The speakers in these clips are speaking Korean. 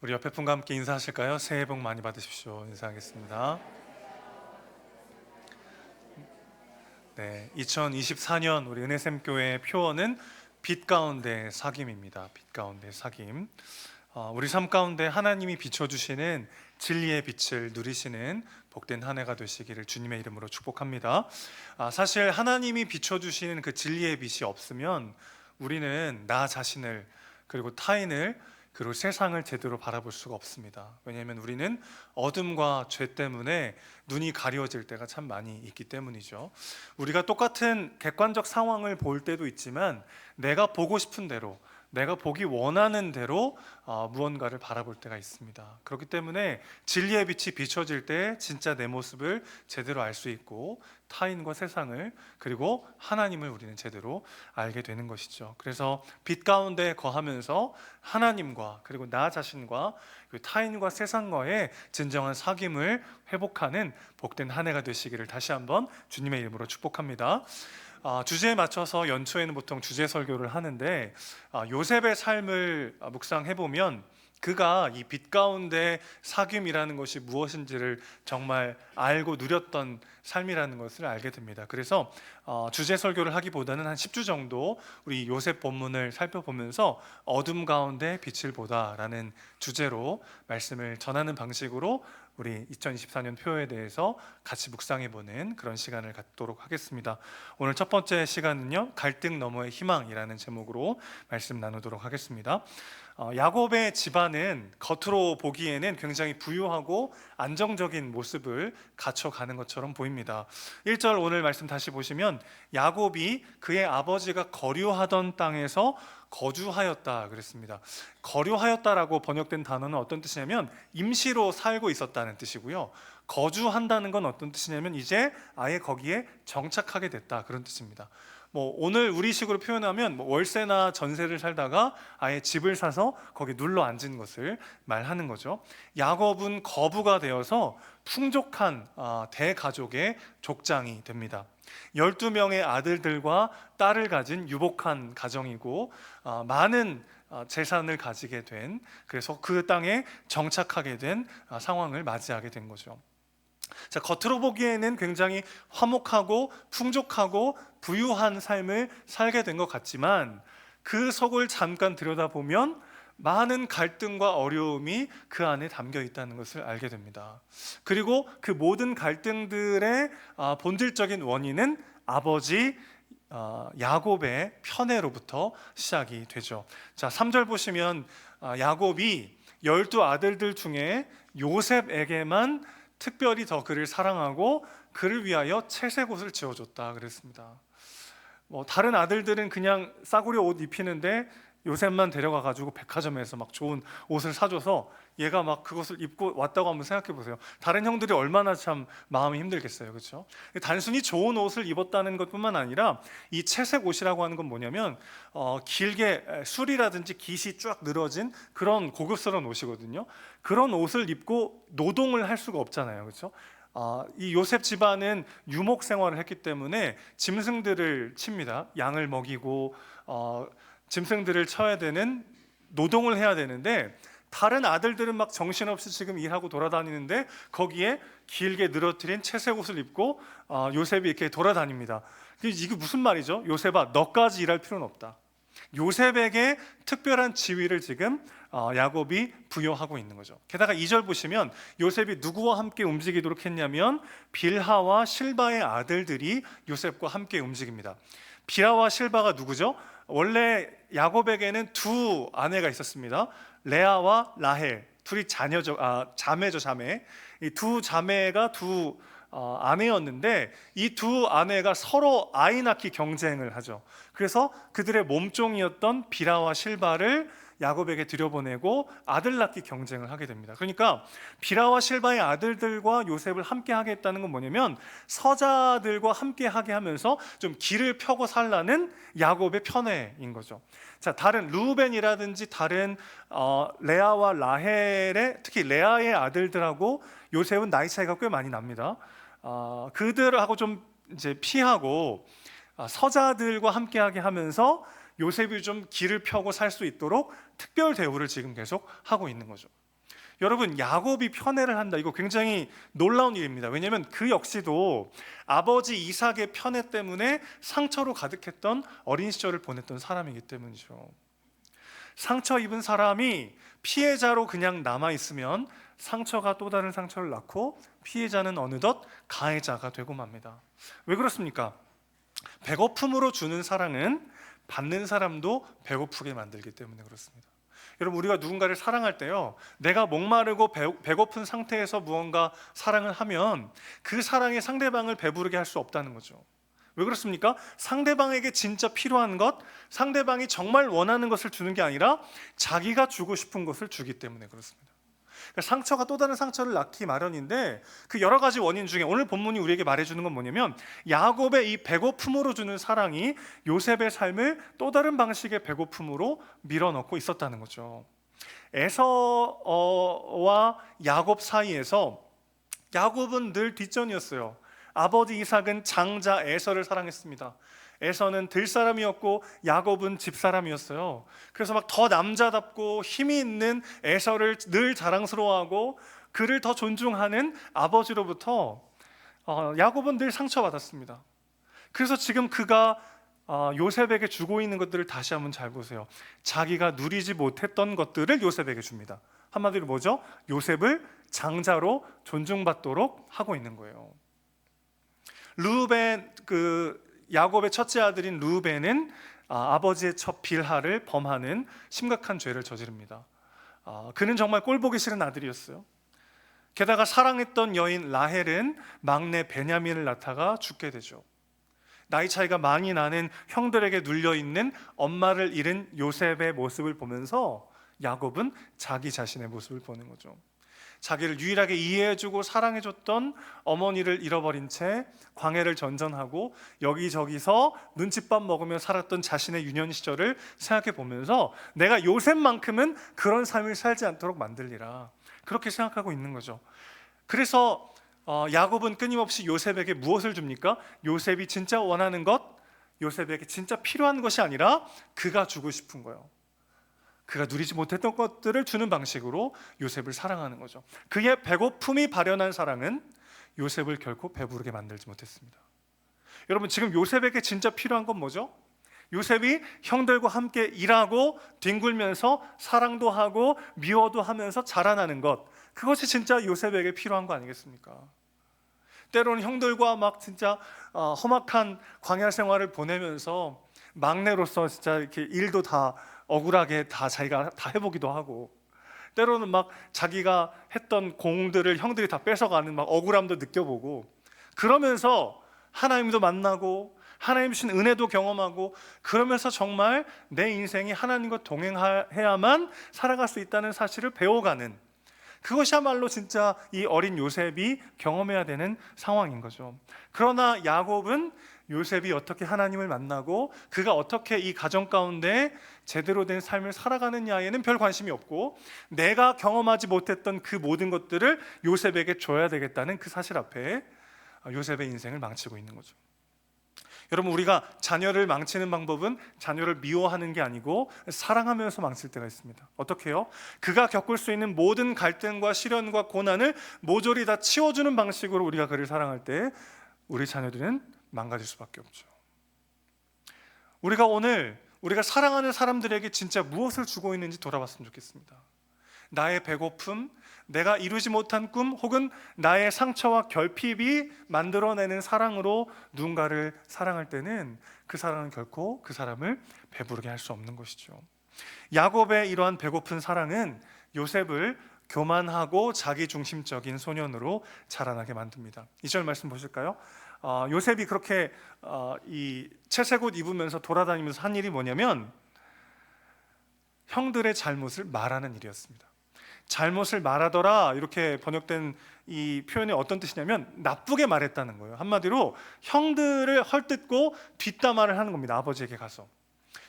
우리 옆에 분과 함께 인사하실까요? 새해 복 많이 받으십시오. 인사하겠습니다. 네, 2024년 우리 은혜샘교회 표어는 빛 가운데 사귐입니다. 빛 가운데 사귐. 우리 삶 가운데 하나님이 비춰주시는 진리의 빛을 누리시는 복된 한 해가 되시기를 주님의 이름으로 축복합니다. 사실 하나님이 비춰주시는 그 진리의 빛이 없으면 우리는 나 자신을 그리고 타인을 그리고 세상을 제대로 바라볼 수가 없습니다. 왜냐하면 우리는 어둠과 죄 때문에 눈이 가려질 때가 참 많이 있기 때문이죠. 우리가 똑같은 객관적 상황을 볼 때도 있지만 내가 보고 싶은 대로, 내가 보기 원하는 대로 무언가를 바라볼 때가 있습니다. 그렇기 때문에 진리의 빛이 비춰질 때 진짜 내 모습을 제대로 알 수 있고 타인과 세상을 그리고 하나님을 우리는 제대로 알게 되는 것이죠. 그래서 빛 가운데 거하면서 하나님과 그리고 나 자신과 타인과 세상과의 진정한 사귐을 회복하는 복된 한 해가 되시기를 다시 한번 주님의 이름으로 축복합니다. 주제에 맞춰서 연초에는 보통 주제 설교를 하는데 요셉의 삶을 묵상해보면 그가 이 빛 가운데 사귐이라는 것이 무엇인지를 정말 알고 누렸던 삶이라는 것을 알게 됩니다. 그래서 주제 설교를 하기보다는 한 10주 정도 우리 요셉 본문을 살펴보면서 어둠 가운데 빛을 보다라는 주제로 말씀을 전하는 방식으로 우리 2024년 표에 대해서 같이 묵상해보는 그런 시간을 갖도록 하겠습니다. 오늘 첫 번째 시간은요, 갈등 너머의 희망이라는 제목으로 말씀 나누도록 하겠습니다. 야곱의 집안은 겉으로 보기에는 굉장히 부유하고 안정적인 모습을 갖춰가는 것처럼 보입니다. 1절 오늘 말씀 다시 보시면 야곱이 그의 아버지가 거류하던 땅에서 거주하였다 그랬습니다. 거류하였다라고 번역된 단어는 어떤 뜻이냐면 임시로 살고 있었다는 뜻이고요. 거주한다는 건 어떤 뜻이냐면 이제 아예 거기에 정착하게 됐다 그런 뜻입니다. 오늘 우리식으로 표현하면 월세나 전세를 살다가 아예 집을 사서 거기 눌러 앉은 것을 말하는 거죠. 야곱은 거부가 되어서 풍족한 대가족의 족장이 됩니다. 12명의 아들들과 딸을 가진 유복한 가정이고 많은 재산을 가지게 된, 그래서 그 땅에 정착하게 된 상황을 맞이하게 된 거죠. 자, 겉으로 보기에는 굉장히 화목하고 풍족하고 부유한 삶을 살게 된 것 같지만 그 속을 잠깐 들여다보면 많은 갈등과 어려움이 그 안에 담겨 있다는 것을 알게 됩니다. 그리고 그 모든 갈등들의 본질적인 원인은 아버지 야곱의 편애로부터 시작이 되죠. 자, 3절 보시면 야곱이 12아들들 중에 요셉에게만 특별히 더 그를 사랑하고 그를 위하여 채색 옷을 지어줬다 그랬습니다. 다른 아들들은 그냥 싸구려 옷 입히는데 요셉만 데려가 가지고 백화점에서 막 좋은 옷을 사줘서 얘가 막 그것을 입고 왔다고 한번 생각해 보세요. 다른 형들이 얼마나 참 마음이 힘들겠어요, 그렇죠? 단순히 좋은 옷을 입었다는 것뿐만 아니라 이 채색 옷이라고 하는 건 뭐냐면 길게 술이라든지 깃이 쫙 늘어진 그런 고급스러운 옷이거든요. 그런 옷을 입고 노동을 할 수가 없잖아요, 그렇죠? 이 요셉 집안은 유목 생활을 했기 때문에 짐승들을 칩니다. 양을 먹이고 짐승들을 쳐야 되는 노동을 해야 되는데 다른 아들들은 막 정신없이 지금 일하고 돌아다니는데 거기에 길게 늘어뜨린 채색 옷을 입고 요셉이 이렇게 돌아다닙니다. 이게 무슨 말이죠? 요셉아, 너까지 일할 필요는 없다. 요셉에게 특별한 지위를 지금 야곱이 부여하고 있는 거죠. 게다가 2절 보시면 요셉이 누구와 함께 움직이도록 했냐면 빌하와 실바의 아들들이 요셉과 함께 움직입니다. 빌하와 실바가 누구죠? 원래 야곱에게는 두 아내가 있었습니다. 레아와 라헬, 둘이 자매죠, 자매. 이 두 자매가 두 아내였는데 이 두 아내가 서로 아이 낳기 경쟁을 하죠. 그래서 그들의 몸종이었던 빌하와 실바를 야곱에게 들여보내고 아들 낳기 경쟁을 하게 됩니다. 그러니까 빌하와 실바의 아들들과 요셉을 함께 하게 했다는 건 뭐냐면 서자들과 함께 하게 하면서 좀 길을 펴고 살라는 야곱의 편애인 거죠. 자, 다른 루벤이라든지 다른 레아와 라헬의, 특히 레아의 아들들하고 요셉은 나이 차이가 꽤 많이 납니다. 그들하고 좀 이제 피하고 서자들과 함께하게 하면서 요셉이 좀 길을 펴고 살 수 있도록 특별 대우를 지금 계속 하고 있는 거죠. 여러분, 야곱이 편애를 한다. 이거 굉장히 놀라운 일입니다. 왜냐하면 그 역시도 아버지 이삭의 편애 때문에 상처로 가득했던 어린 시절을 보냈던 사람이기 때문이죠. 상처 입은 사람이 피해자로 그냥 남아있으면 상처가 또 다른 상처를 낳고 피해자는 어느덧 가해자가 되고 맙니다. 왜 그렇습니까? 배고픔으로 주는 사랑은 받는 사람도 배고프게 만들기 때문에 그렇습니다. 여러분, 우리가 누군가를 사랑할 때요, 내가 목마르고 배고픈 상태에서 무언가 사랑을 하면 그 사랑이 상대방을 배부르게 할 수 없다는 거죠. 왜 그렇습니까? 상대방에게 진짜 필요한 것, 상대방이 정말 원하는 것을 주는 게 아니라 자기가 주고 싶은 것을 주기 때문에 그렇습니다. 그러니까 상처가 또 다른 상처를 낳기 마련인데, 그 여러 가지 원인 중에 오늘 본문이 우리에게 말해주는 건 뭐냐면, 야곱의 이 배고픔으로 주는 사랑이 요셉의 삶을 또 다른 방식의 배고픔으로 밀어넣고 있었다는 거죠. 에서와 야곱 사이에서 야곱은 늘 뒷전이었어요. 아버지 이삭은 장자 에서를 사랑했습니다. 에서는 들사람이었고 야곱은 집사람이었어요. 그래서 막 더 남자답고 힘이 있는 에서를 늘 자랑스러워하고 그를 더 존중하는 아버지로부터 야곱은 늘 상처받았습니다. 그래서 지금 그가 요셉에게 주고 있는 것들을 다시 한번 잘 보세요. 자기가 누리지 못했던 것들을 요셉에게 줍니다. 한마디로 뭐죠? 요셉을 장자로 존중받도록 하고 있는 거예요. 르우벤, 야곱의 첫째 아들인 르우벤은 아버지의 첫 빌하를 범하는 심각한 죄를 저지릅니다. 그는 정말 꼴보기 싫은 아들이었어요. 게다가 사랑했던 여인 라헬은 막내 베냐민을 낳다가 죽게 되죠. 나이 차이가 많이 나는 형들에게 눌려있는 엄마를 잃은 요셉의 모습을 보면서 야곱은 자기 자신의 모습을 보는 거죠. 자기를 유일하게 이해해주고 사랑해줬던 어머니를 잃어버린 채 광야를 전전하고 여기저기서 눈칫밥 먹으며 살았던 자신의 유년 시절을 생각해 보면서 내가 요셉만큼은 그런 삶을 살지 않도록 만들리라, 그렇게 생각하고 있는 거죠. 그래서 야곱은 끊임없이 요셉에게 무엇을 줍니까? 요셉이 진짜 원하는 것, 요셉에게 진짜 필요한 것이 아니라 그가 주고 싶은 거예요. 그가 누리지 못했던 것들을 주는 방식으로 요셉을 사랑하는 거죠. 그의 배고픔이 발현한 사랑은 요셉을 결코 배부르게 만들지 못했습니다. 여러분, 지금 요셉에게 진짜 필요한 건 뭐죠? 요셉이 형들과 함께 일하고 뒹굴면서 사랑도 하고 미워도 하면서 자라나는 것, 그것이 진짜 요셉에게 필요한 거 아니겠습니까? 때로는 형들과 막 진짜 험악한 광야 생활을 보내면서 막내로서 진짜 이렇게 일도 다 억울하게 다 자기가 다 해보기도 하고, 때로는 막 자기가 했던 공들을 형들이 다 뺏어가는 막 억울함도 느껴보고, 그러면서 하나님도 만나고 하나님 주신 은혜도 경험하고, 그러면서 정말 내 인생이 하나님과 동행해야만 살아갈 수 있다는 사실을 배워가는, 그것이야말로 진짜 이 어린 요셉이 경험해야 되는 상황인 거죠. 그러나 야곱은 요셉이 어떻게 하나님을 만나고 그가 어떻게 이 가정 가운데 제대로 된 삶을 살아가느냐에는 별 관심이 없고, 내가 경험하지 못했던 그 모든 것들을 요셉에게 줘야 되겠다는 그 사실 앞에 요셉의 인생을 망치고 있는 거죠. 여러분, 우리가 자녀를 망치는 방법은 자녀를 미워하는 게 아니고 사랑하면서 망칠 때가 있습니다. 어떻게 해요? 그가 겪을 수 있는 모든 갈등과 시련과 고난을 모조리 다 치워주는 방식으로 우리가 그를 사랑할 때 우리 자녀들은 망가질 수밖에 없죠. 우리가 사랑하는 사람들에게 진짜 무엇을 주고 있는지 돌아봤으면 좋겠습니다. 나의 배고픔, 내가 이루지 못한 꿈, 혹은 나의 상처와 결핍이 만들어내는 사랑으로 누군가를 사랑할 때는 그 사랑은 결코 그 사람을 배부르게 할 수 없는 것이죠. 야곱의 이러한 배고픈 사랑은 요셉을 교만하고 자기중심적인 소년으로 자라나게 만듭니다. 2절 말씀 보실까요? 요셉이 그렇게 이 채색 옷 입으면서 돌아다니면서 한 일이 뭐냐면 형들의 잘못을 말하는 일이었습니다. 잘못을 말하더라, 이렇게 번역된 이 표현이 어떤 뜻이냐면 나쁘게 말했다는 거예요. 한마디로 형들을 헐뜯고 뒷담화를 하는 겁니다. 아버지에게 가서.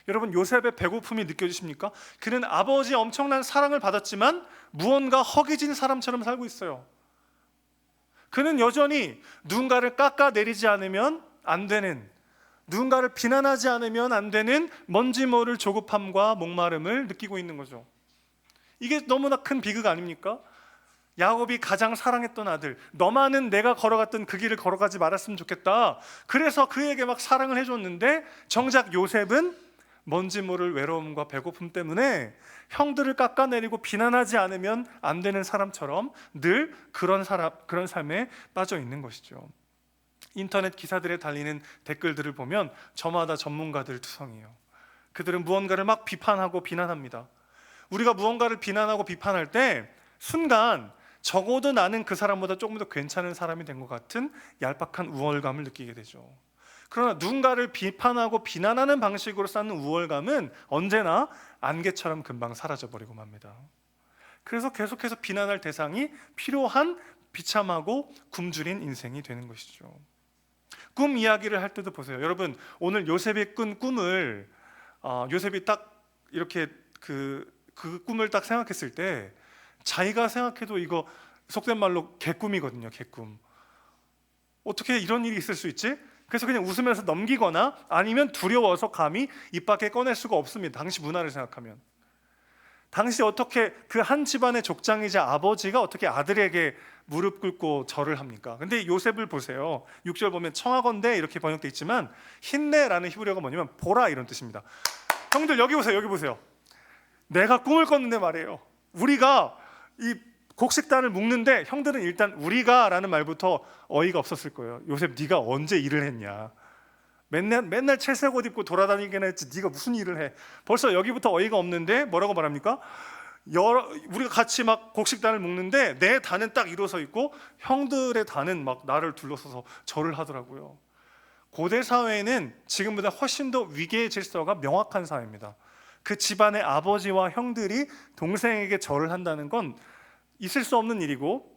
여러분, 요셉의 배고픔이 느껴지십니까? 그는 아버지의 엄청난 사랑을 받았지만 무언가 허기진 사람처럼 살고 있어요. 그는 여전히 누군가를 깎아내리지 않으면 안 되는, 누군가를 비난하지 않으면 안 되는 뭔지 모를 조급함과 목마름을 느끼고 있는 거죠. 이게 너무나 큰 비극 아닙니까? 야곱이 가장 사랑했던 아들, 너만은 내가 걸어갔던 그 길을 걸어가지 말았으면 좋겠다. 그래서 그에게 막 사랑을 해줬는데 정작 요셉은 뭔지 모를 외로움과 배고픔 때문에 형들을 깎아내리고 비난하지 않으면 안 되는 사람처럼 늘 그런 삶에 빠져 있는 것이죠. 인터넷 기사들에 달리는 댓글들을 보면 저마다 전문가들 투성이에요. 그들은 무언가를 막 비판하고 비난합니다. 우리가 무언가를 비난하고 비판할 때 순간 적어도 나는 그 사람보다 조금 더 괜찮은 사람이 된 것 같은 얄팍한 우월감을 느끼게 되죠. 그러나 누군가를 비판하고 비난하는 방식으로 쌓는 우월감은 언제나 안개처럼 금방 사라져버리고 맙니다. 그래서 계속해서 비난할 대상이 필요한 비참하고 굶주린 인생이 되는 것이죠. 꿈 이야기를 할 때도 보세요. 여러분, 오늘 요셉이 꾼 꿈을 요셉이 딱 이렇게 그 꿈을 딱 생각했을 때 자기가 생각해도 이거 속된 말로 개꿈이거든요. 개꿈. 어떻게 이런 일이 있을 수 있지? 그래서 그냥 웃으면서 넘기거나 아니면 두려워서 감히 입 밖에 꺼낼 수가 없습니다. 당시 문화를 생각하면. 당시 어떻게 그 한 집안의 족장이자 아버지가 어떻게 아들에게 무릎 꿇고 절을 합니까? 근데 요셉을 보세요. 6절 보면 청하건대 이렇게 번역되어 있지만 힌내라는 히브리어가 뭐냐면 보라 이런 뜻입니다. 형들 여기 보세요. 여기 보세요. 내가 꿈을 꿨는데 말이에요. 우리가 이 곡식단을 묶는데 형들은 일단 우리가 라는 말부터 어이가 없었을 거예요. 요셉 네가 언제 일을 했냐? 맨날 채색 옷 입고 돌아다니긴 했지 네가 무슨 일을 해? 벌써 여기부터 어이가 없는데 뭐라고 말합니까? 우리가 같이 막 곡식단을 묶는데 내 단은 딱 일어서 있고 형들의 단은 막 나를 둘러서서 절을 하더라고요. 고대 사회에는 지금보다 훨씬 더 위계의 질서가 명확한 사회입니다. 그 집안의 아버지와 형들이 동생에게 절을 한다는 건 있을 수 없는 일이고,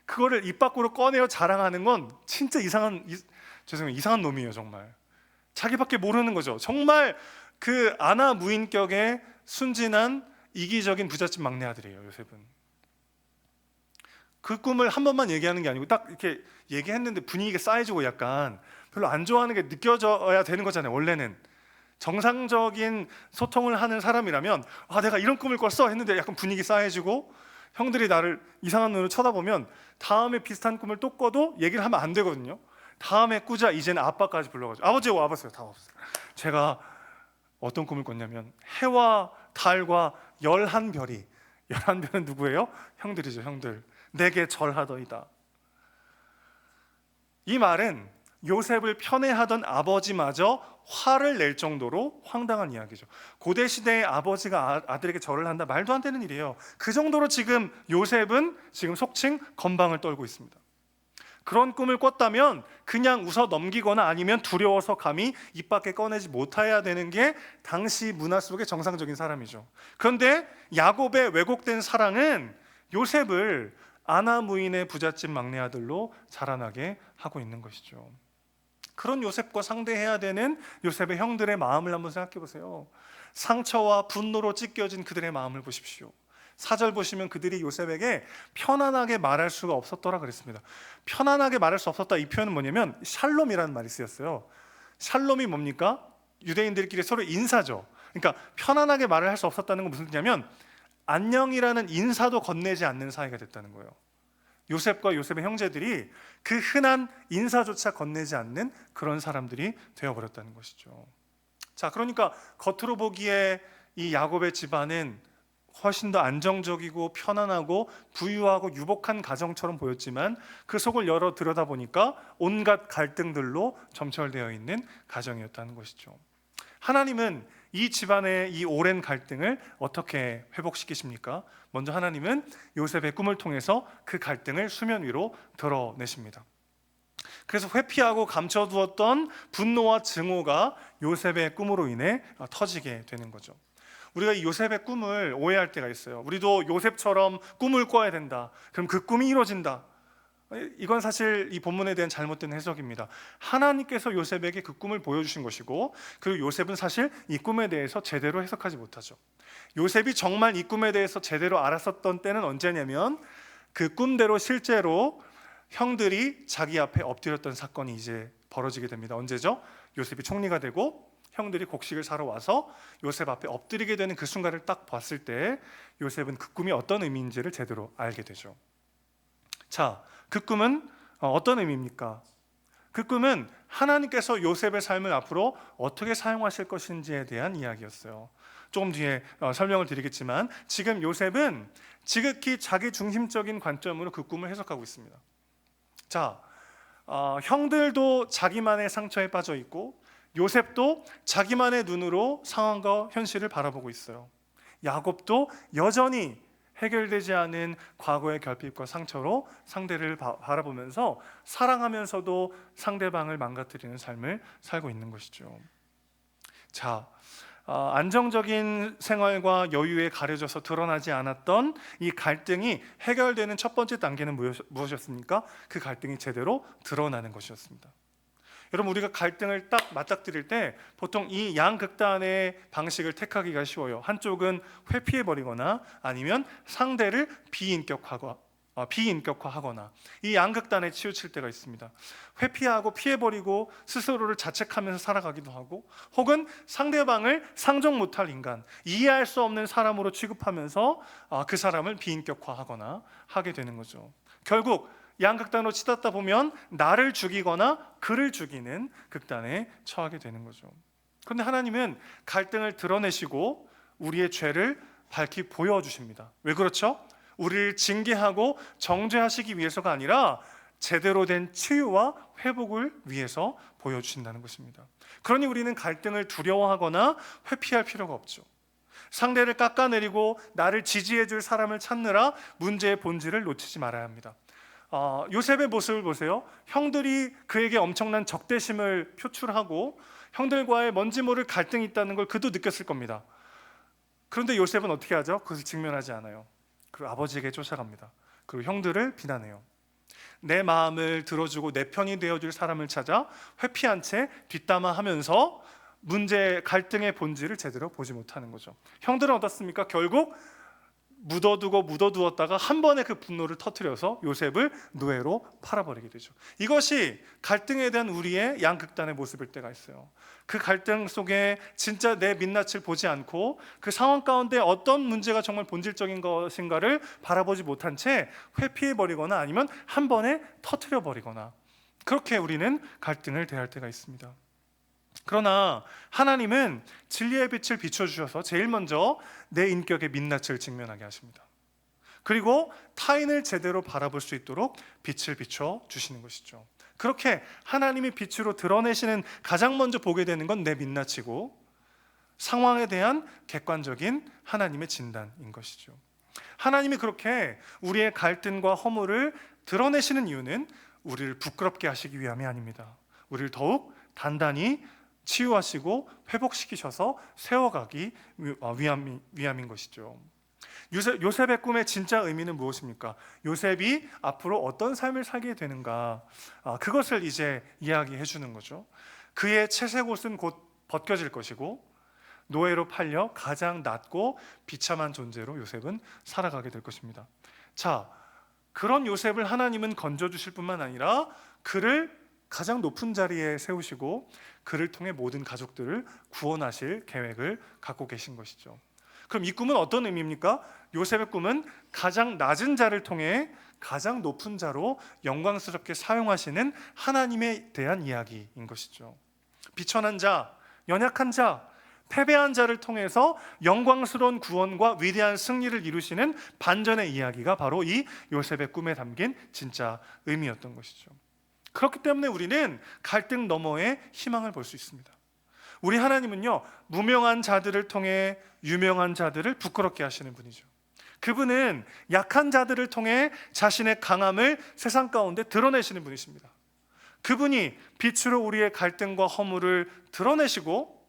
그거를 입 밖으로 꺼내어 자랑하는 건 진짜 이상한 놈이에요. 정말 자기밖에 모르는 거죠. 정말 그 아나 무인격의 순진한 이기적인 부잣집 막내 아들이에요. 요셉은 그 꿈을 한 번만 얘기하는 게 아니고 딱 이렇게 얘기했는데 분위기가 쌓여지고 약간 별로 안 좋아하는 게 느껴져야 되는 거잖아요. 원래는 정상적인 소통을 하는 사람이라면 내가 이런 꿈을 꿨어 했는데 약간 분위기 쌓여지고 형들이 나를 이상한 눈으로 쳐다보면 다음에 비슷한 꿈을 또 꿔도 얘기를 하면 안 되거든요. 다음에 꾸자 이제는 아빠까지 불러가지고 아버지 와보세요. 다 와보세요. 제가 어떤 꿈을 꿨냐면 해와 달과 11별이 11별은 누구예요? 형들이죠. 형들. 내게 절하더이다. 이 말은 요셉을 편애하던 아버지마저 화를 낼 정도로 황당한 이야기죠. 고대 시대의 아버지가 아들에게 절을 한다, 말도 안 되는 일이에요. 그 정도로 지금 요셉은 지금 속칭 건방을 떨고 있습니다. 그런 꿈을 꿨다면 그냥 웃어 넘기거나 아니면 두려워서 감히 입 밖에 꺼내지 못해야 되는 게 당시 문화 속의 정상적인 사람이죠. 그런데 야곱의 왜곡된 사랑은 요셉을 아나무인의 부잣집 막내 아들로 자라나게 하고 있는 것이죠. 그런 요셉과 상대해야 되는 요셉의 형들의 마음을 한번 생각해 보세요. 상처와 분노로 찢겨진 그들의 마음을 보십시오. 4절 보시면 그들이 요셉에게 편안하게 말할 수가 없었더라 그랬습니다. 편안하게 말할 수 없었다, 이 표현은 뭐냐면 샬롬이라는 말이 쓰였어요. 샬롬이 뭡니까? 유대인들끼리 서로 인사죠. 그러니까 편안하게 말을 할 수 없었다는 건 무슨 뜻이냐면 안녕이라는 인사도 건네지 않는 사이가 됐다는 거예요. 요셉과 요셉의 형제들이 그 흔한 인사조차 건네지 않는 그런 사람들이 되어버렸다는 것이죠. 자, 그러니까 겉으로 보기에 이 야곱의 집안은 훨씬 더 안정적이고 편안하고 부유하고 유복한 가정처럼 보였지만 그 속을 열어 들여다보니까 온갖 갈등들로 점철되어 있는 가정이었다는 것이죠. 하나님은 이 집안의 이 오랜 갈등을 어떻게 회복시키십니까? 먼저 하나님은 요셉의 꿈을 통해서 그 갈등을 수면 위로 드러내십니다. 그래서 회피하고 감춰두었던 분노와 증오가 요셉의 꿈으로 인해 터지게 되는 거죠. 우리가 이 요셉의 꿈을 오해할 때가 있어요. 우리도 요셉처럼 꿈을 꿔야 된다. 그럼 그 꿈이 이루어진다. 이건 사실 이 본문에 대한 잘못된 해석입니다. 하나님께서 요셉에게 그 꿈을 보여주신 것이고, 그리고 요셉은 사실 이 꿈에 대해서 제대로 해석하지 못하죠. 요셉이 정말 이 꿈에 대해서 제대로 알았었던 때는 언제냐면 그 꿈대로 실제로 형들이 자기 앞에 엎드렸던 사건이 이제 벌어지게 됩니다. 언제죠? 요셉이 총리가 되고 형들이 곡식을 사러 와서 요셉 앞에 엎드리게 되는 그 순간을 딱 봤을 때 요셉은 그 꿈이 어떤 의미인지를 제대로 알게 되죠. 자, 그 꿈은 어떤 의미입니까? 그 꿈은 하나님께서 요셉의 삶을 앞으로 어떻게 사용하실 것인지에 대한 이야기였어요. 조금 뒤에 설명을 드리겠지만 지금 요셉은 지극히 자기 중심적인 관점으로 그 꿈을 해석하고 있습니다. 자, 형들도 자기만의 상처에 빠져 있고 요셉도 자기만의 눈으로 상황과 현실을 바라보고 있어요. 야곱도 여전히 해결되지 않은 과거의 결핍과 상처로 상대를 바라보면서 사랑하면서도 상대방을 망가뜨리는 삶을 살고 있는 것이죠. 자, 안정적인 생활과 여유에 가려져서 드러나지 않았던 이 갈등이 해결되는 첫 번째 단계는 무엇이었습니까? 그 갈등이 제대로 드러나는 것이었습니다. 여러분, 우리가 갈등을 딱 맞닥뜨릴 때 보통 이 양극단의 방식을 택하기가 쉬워요. 한쪽은 회피해버리거나 아니면 상대를 비인격화하거나 이 양극단에 치우칠 때가 있습니다. 회피하고 피해버리고 스스로를 자책하면서 살아가기도 하고, 혹은 상대방을 상종 못할 인간, 이해할 수 없는 사람으로 취급하면서 그 사람을 비인격화하거나 하게 되는 거죠. 결국 양극단으로 치닫다 보면 나를 죽이거나 그를 죽이는 극단에 처하게 되는 거죠. 그런데 하나님은 갈등을 드러내시고 우리의 죄를 밝히 보여주십니다. 왜 그렇죠? 우리를 징계하고 정죄하시기 위해서가 아니라 제대로 된 치유와 회복을 위해서 보여주신다는 것입니다. 그러니 우리는 갈등을 두려워하거나 회피할 필요가 없죠. 상대를 깎아내리고 나를 지지해 줄 사람을 찾느라 문제의 본질을 놓치지 말아야 합니다. 요셉의 모습을 보세요. 형들이 그에게 엄청난 적대심을 표출하고 형들과의 뭔지 모를 갈등이 있다는 걸 그도 느꼈을 겁니다. 그런데 요셉은 어떻게 하죠? 그것을 직면하지 않아요. 그리고 아버지에게 쫓아갑니다. 그리고 형들을 비난해요. 내 마음을 들어주고 내 편이 되어줄 사람을 찾아 회피한 채 뒷담화하면서 문제 갈등의 본질을 제대로 보지 못하는 거죠. 형들은 어떻습니까? 결국 묻어두었다가 한 번에 그 분노를 터뜨려서 요셉을 노예로 팔아버리게 되죠. 이것이 갈등에 대한 우리의 양극단의 모습일 때가 있어요. 그 갈등 속에 진짜 내 민낯을 보지 않고 그 상황 가운데 어떤 문제가 정말 본질적인 것인가를 바라보지 못한 채 회피해버리거나 아니면 한 번에 터뜨려버리거나, 그렇게 우리는 갈등을 대할 때가 있습니다. 그러나 하나님은 진리의 빛을 비춰주셔서 제일 먼저 내 인격의 민낯을 직면하게 하십니다. 그리고 타인을 제대로 바라볼 수 있도록 빛을 비춰주시는 것이죠. 그렇게 하나님이 빛으로 드러내시는 가장 먼저 보게 되는 건 내 민낯이고 상황에 대한 객관적인 하나님의 진단인 것이죠. 하나님이 그렇게 우리의 갈등과 허물을 드러내시는 이유는 우리를 부끄럽게 하시기 위함이 아닙니다. 우리를 더욱 단단히 치유하시고 회복시키셔서 세워가기 위함인 것이죠. 요셉의 꿈의 진짜 의미는 무엇입니까? 요셉이 앞으로 어떤 삶을 살게 되는가, 그것을 이제 이야기해 주는 거죠. 그의 채색 옷은 곧 벗겨질 것이고 노예로 팔려 가장 낮고 비참한 존재로 요셉은 살아가게 될 것입니다. 자, 그런 요셉을 하나님은 건져주실 뿐만 아니라 그를 가장 높은 자리에 세우시고 그를 통해 모든 가족들을 구원하실 계획을 갖고 계신 것이죠. 그럼 이 꿈은 어떤 의미입니까? 요셉의 꿈은 가장 낮은 자를 통해 가장 높은 자로 영광스럽게 사용하시는 하나님에 대한 이야기인 것이죠. 비천한 자, 연약한 자, 패배한 자를 통해서 영광스러운 구원과 위대한 승리를 이루시는 반전의 이야기가 바로 이 요셉의 꿈에 담긴 진짜 의미였던 것이죠. 그렇기 때문에 우리는 갈등 너머의 희망을 볼 수 있습니다. 우리 하나님은요, 무명한 자들을 통해 유명한 자들을 부끄럽게 하시는 분이죠. 그분은 약한 자들을 통해 자신의 강함을 세상 가운데 드러내시는 분이십니다. 그분이 빛으로 우리의 갈등과 허물을 드러내시고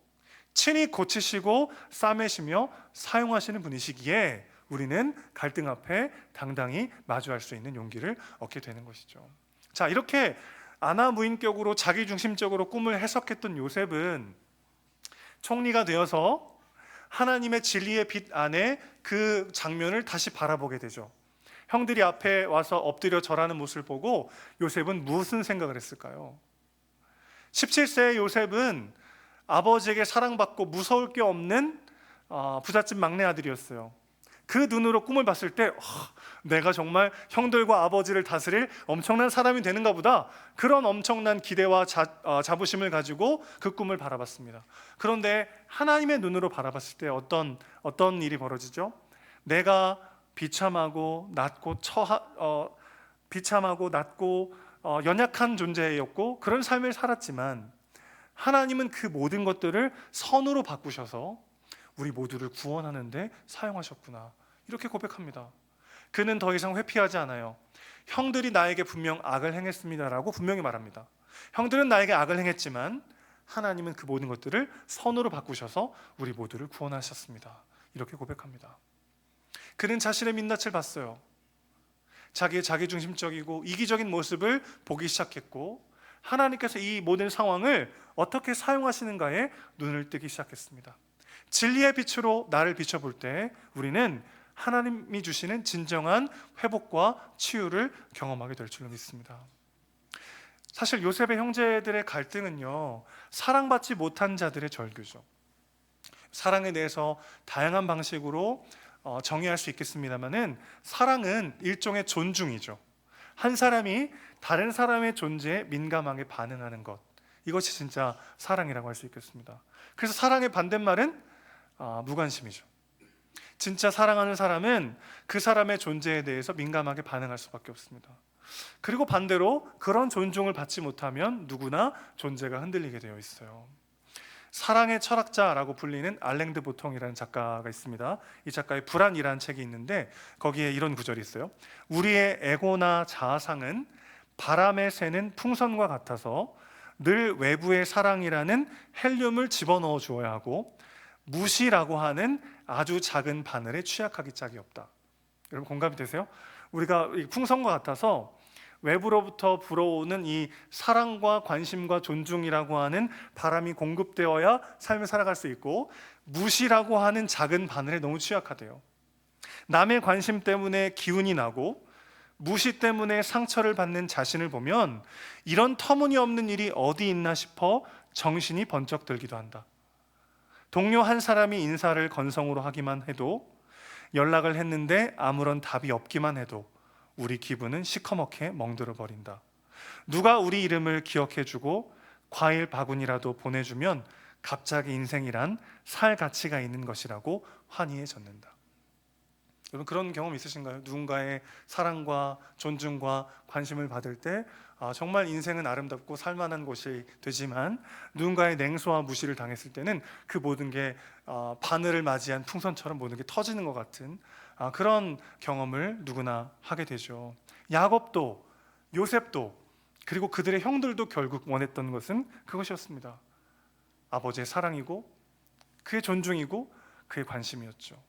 친히 고치시고 싸매시며 사용하시는 분이시기에 우리는 갈등 앞에 당당히 마주할 수 있는 용기를 얻게 되는 것이죠. 자, 이렇게 아나무인격으로 자기중심적으로 꿈을 해석했던 요셉은 총리가 되어서 하나님의 진리의 빛 안에 그 장면을 다시 바라보게 되죠. 형들이 앞에 와서 엎드려 절하는 모습을 보고 요셉은 무슨 생각을 했을까요? 17세의 요셉은 아버지에게 사랑받고 무서울 게 없는 부잣집 막내 아들이었어요. 그 눈으로 꿈을 봤을 때 내가 정말 형들과 아버지를 다스릴 엄청난 사람이 되는가 보다, 그런 엄청난 기대와 자부심을 가지고 그 꿈을 바라봤습니다. 그런데 하나님의 눈으로 바라봤을 때 어떤 일이 벌어지죠? 내가 비참하고 낮고 연약한 존재였고 그런 삶을 살았지만 하나님은 그 모든 것들을 선으로 바꾸셔서 우리 모두를 구원하는데 사용하셨구나, 이렇게 고백합니다. 그는 더 이상 회피하지 않아요. 형들이 나에게 분명 악을 행했습니다라고 분명히 말합니다. 형들은 나에게 악을 행했지만 하나님은 그 모든 것들을 선으로 바꾸셔서 우리 모두를 구원하셨습니다, 이렇게 고백합니다. 그는 자신의 민낯을 봤어요. 자기의 자기중심적이고 이기적인 모습을 보기 시작했고 하나님께서 이 모든 상황을 어떻게 사용하시는가에 눈을 뜨기 시작했습니다. 진리의 빛으로 나를 비춰볼 때 우리는 하나님이 주시는 진정한 회복과 치유를 경험하게 될 줄로 믿습니다. 사실 요셉의 형제들의 갈등은요, 사랑받지 못한 자들의 절규죠. 사랑에 대해서 다양한 방식으로 정의할 수 있겠습니다만은 사랑은 일종의 존중이죠. 한 사람이 다른 사람의 존재에 민감하게 반응하는 것, 이것이 진짜 사랑이라고 할 수 있겠습니다. 그래서 사랑의 반대말은 무관심이죠. 진짜 사랑하는 사람은 그 사람의 존재에 대해서 민감하게 반응할 수밖에 없습니다. 그리고 반대로 그런 존중을 받지 못하면 누구나 존재가 흔들리게 되어 있어요. 사랑의 철학자라고 불리는 알랭 드 보통이라는 작가가 있습니다. 이 작가의 불안이라는 책이 있는데 거기에 이런 구절이 있어요. 우리의 에고나 자아상은 바람에 새는 풍선과 같아서 늘 외부의 사랑이라는 헬륨을 집어넣어 주어야 하고 무시라고 하는 아주 작은 바늘에 취약하기 짝이 없다. 여러분 공감이 되세요? 우리가 풍선과 같아서 외부로부터 불어오는 이 사랑과 관심과 존중이라고 하는 바람이 공급되어야 삶을 살아갈 수 있고 무시라고 하는 작은 바늘에 너무 취약하대요. 남의 관심 때문에 기운이 나고 무시 때문에 상처를 받는 자신을 보면 이런 터무니없는 일이 어디 있나 싶어 정신이 번쩍 들기도 한다. 동료 한 사람이 인사를 건성으로 하기만 해도, 연락을 했는데 아무런 답이 없기만 해도 우리 기분은 시커멓게 멍들어 버린다. 누가 우리 이름을 기억해주고 과일 바구니라도 보내주면 갑자기 인생이란 살 가치가 있는 것이라고 환희해졌는다. 여러분 그런 경험 있으신가요? 누군가의 사랑과 존중과 관심을 받을 때 정말 인생은 아름답고 살만한 곳이 되지만 누군가의 냉소와 무시를 당했을 때는 그 모든 게 바늘을 맞이한 풍선처럼 모든 게 터지는 것 같은 그런 경험을 누구나 하게 되죠. 야곱도 요셉도 그리고 그들의 형들도 결국 원했던 것은 그것이었습니다. 아버지의 사랑이고 그의 존중이고 그의 관심이었죠.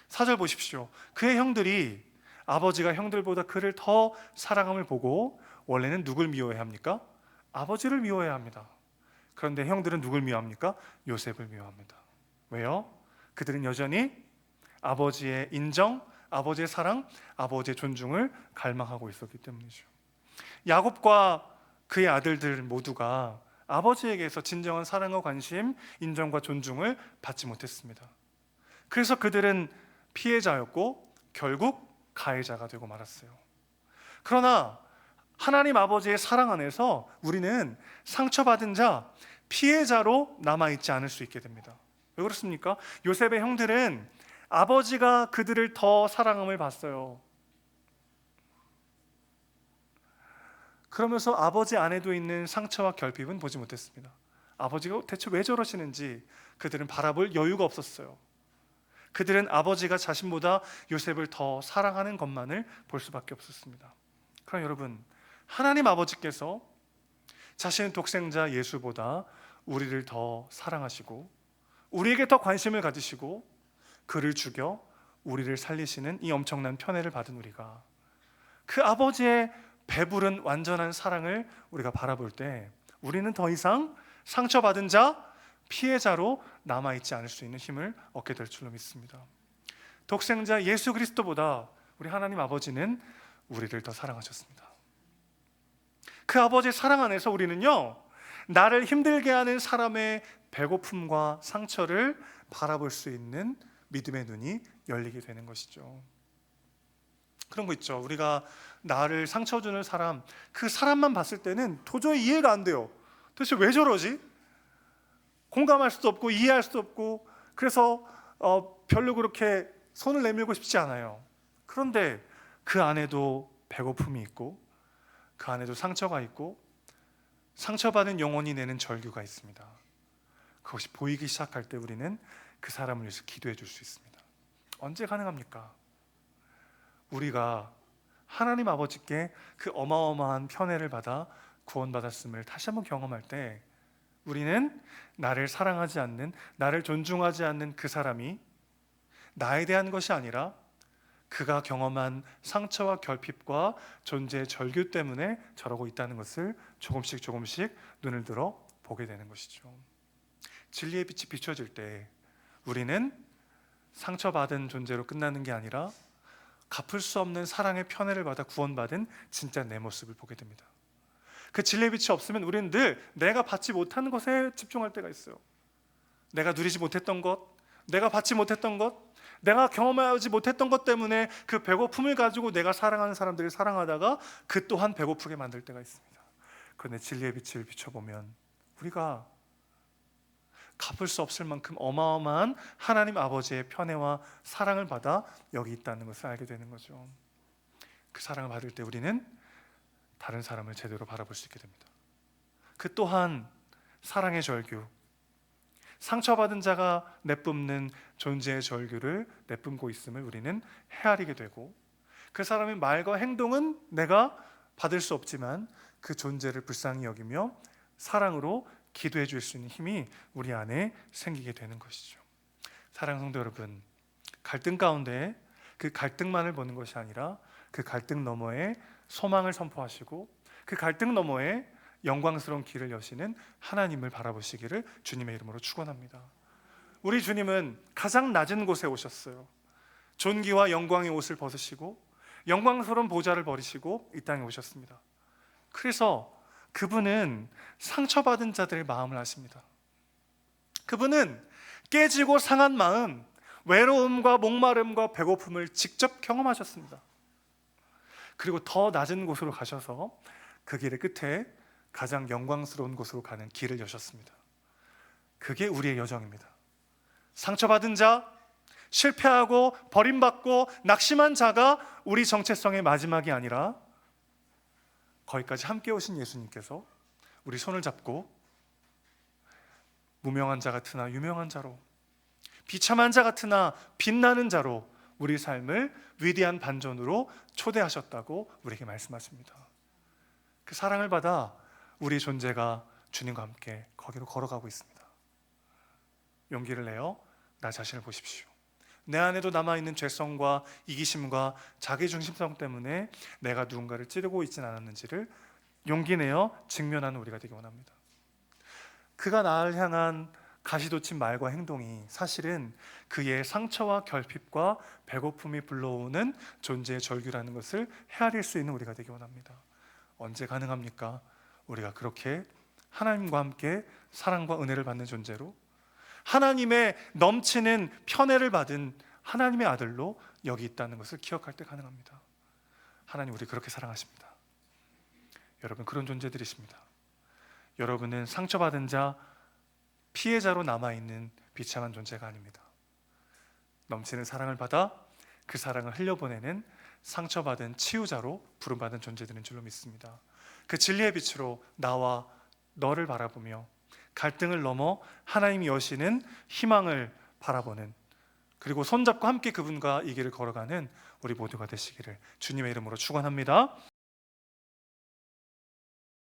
4절 보십시오. 그의 형들이 아버지가 형들보다 그를 더 사랑함을 보고 원래는 누굴 미워해야 합니까? 아버지를 미워해야 합니다. 그런데 형들은 누굴 미워합니까? 요셉을 미워합니다. 왜요? 그들은 여전히 아버지의 인정, 아버지의 사랑, 아버지의 존중을 갈망하고 있었기 때문이죠. 야곱과 그의 아들들 모두가 아버지에게서 진정한 사랑과 관심, 인정과 존중을 받지 못했습니다. 그래서 그들은 피해자였고 결국 가해자가 되고 말았어요. 그러나 하나님 아버지의 사랑 안에서 우리는 상처받은 자, 피해자로 남아있지 않을 수 있게 됩니다. 왜 그렇습니까? 요셉의 형들은 아버지가 그들을 더 사랑함을 봤어요. 그러면서 아버지 안에도 있는 상처와 결핍은 보지 못했습니다. 아버지가 대체 왜 저러시는지 그들은 바라볼 여유가 없었어요. 그들은 아버지가 자신보다 요셉을 더 사랑하는 것만을 볼 수밖에 없었습니다. 그럼 여러분, 하나님 아버지께서 자신의 독생자 예수보다 우리를 더 사랑하시고 우리에게 더 관심을 가지시고 그를 죽여 우리를 살리시는 이 엄청난 편애를 받은 우리가 그 아버지의 배부른 완전한 사랑을 우리가 바라볼 때 우리는 더 이상 상처받은 자, 피해자로 남아있지 않을 수 있는 힘을 얻게 될 줄로 믿습니다. 독생자 예수 그리스도보다 우리 하나님 아버지는 우리를 더 사랑하셨습니다. 그 아버지의 사랑 안에서 우리는요, 나를 힘들게 하는 사람의 배고픔과 상처를 바라볼 수 있는 믿음의 눈이 열리게 되는 것이죠. 그런 거 있죠. 우리가 나를 상처 주는 사람, 그 사람만 봤을 때는 도저히 이해가 안 돼요. 도대체 왜 저러지? 공감할 수도 없고 이해할 수도 없고, 그래서 별로 그렇게 손을 내밀고 싶지 않아요. 그런데 그 안에도 배고픔이 있고, 그 안에도 상처가 있고, 상처받은 영혼이 내는 절규가 있습니다. 그것이 보이기 시작할 때 우리는 그 사람을 위해서 기도해 줄 수 있습니다. 언제 가능합니까? 우리가 하나님 아버지께 그 어마어마한 편애를 받아 구원받았음을 다시 한번 경험할 때, 우리는 나를 사랑하지 않는, 나를 존중하지 않는 그 사람이 나에 대한 것이 아니라 그가 경험한 상처와 결핍과 존재의 절규 때문에 저러고 있다는 것을 조금씩 눈을 들어 보게 되는 것이죠. 진리의 빛이 비춰질 때 우리는 상처받은 존재로 끝나는 게 아니라 갚을 수 없는 사랑의 편애를 받아 구원받은 진짜 내 모습을 보게 됩니다. 그 진리의 빛이 없으면 우리는 늘 내가 받지 못하는 것에 집중할 때가 있어요. 내가 누리지 못했던 것, 내가 받지 못했던 것, 내가 경험하지 못했던 것 때문에 그 배고픔을 가지고 내가 사랑하는 사람들을 사랑하다가 그 또한 배고프게 만들 때가 있습니다. 그런데 진리의 빛을 비춰보면 우리가 갚을 수 없을 만큼 어마어마한 하나님 아버지의 편애와 사랑을 받아 여기 있다는 것을 알게 되는 거죠. 그 사랑을 받을 때 우리는 다른 사람을 제대로 바라볼 수 있게 됩니다. 그 또한 사랑의 절규, 상처받은 자가 내뿜는 존재의 절규를 내뿜고 있음을 우리는 헤아리게 되고, 그 사람의 말과 행동은 내가 받을 수 없지만 그 존재를 불쌍히 여기며 사랑으로 기도해 줄 수 있는 힘이 우리 안에 생기게 되는 것이죠. 사랑하는 성도 여러분, 갈등 가운데 그 갈등만을 보는 것이 아니라 그 갈등 너머에 소망을 선포하시고 그 갈등 너머에 영광스러운 길을 여시는 하나님을 바라보시기를 주님의 이름으로 축원합니다. 우리 주님은 가장 낮은 곳에 오셨어요. 존귀와 영광의 옷을 벗으시고 영광스러운 보좌를 버리시고 이 땅에 오셨습니다. 그래서 그분은 상처받은 자들의 마음을 아십니다. 그분은 깨지고 상한 마음, 외로움과 목마름과 배고픔을 직접 경험하셨습니다. 그리고 더 낮은 곳으로 가셔서 그 길의 끝에 가장 영광스러운 곳으로 가는 길을 여셨습니다. 그게 우리의 여정입니다. 상처받은 자, 실패하고 버림받고 낙심한 자가 우리 정체성의 마지막이 아니라 거기까지 함께 오신 예수님께서 우리 손을 잡고 무명한 자 같으나 유명한 자로, 비참한 자 같으나 빛나는 자로 우리 삶을 위대한 반전으로 초대하셨다고 우리에게 말씀하십니다. 그 사랑을 받아 우리 존재가 주님과 함께 거기로 걸어가고 있습니다. 용기를 내어 나 자신을 보십시오. 내 안에도 남아있는 죄성과 이기심과 자기중심성 때문에 내가 누군가를 찌르고 있진 않았는지를 용기 내어 직면하는 우리가 되기 원합니다. 그가 나를 향한 가시돋친 말과 행동이 사실은 그의 상처와 결핍과 배고픔이 불러오는 존재의 절규라는 것을 헤아릴 수 있는 우리가 되기 원합니다. 언제 가능합니까? 우리가 그렇게 하나님과 함께 사랑과 은혜를 받는 존재로, 하나님의 넘치는 편애를 받은 하나님의 아들로 여기 있다는 것을 기억할 때 가능합니다. 하나님 우리 그렇게 사랑하십니다. 여러분 그런 존재들이십니다. 여러분은 상처받은 자, 피해자로 남아있는 비참한 존재가 아닙니다. 넘치는 사랑을 받아 그 사랑을 흘려보내는 상처받은 치유자로 부름받은 존재들인 줄로 믿습니다. 그 진리의 빛으로 나와 너를 바라보며 갈등을 넘어 하나님이 여시는 희망을 바라보는, 그리고 손잡고 함께 그분과 이 길을 걸어가는 우리 모두가 되시기를 주님의 이름으로 축원합니다.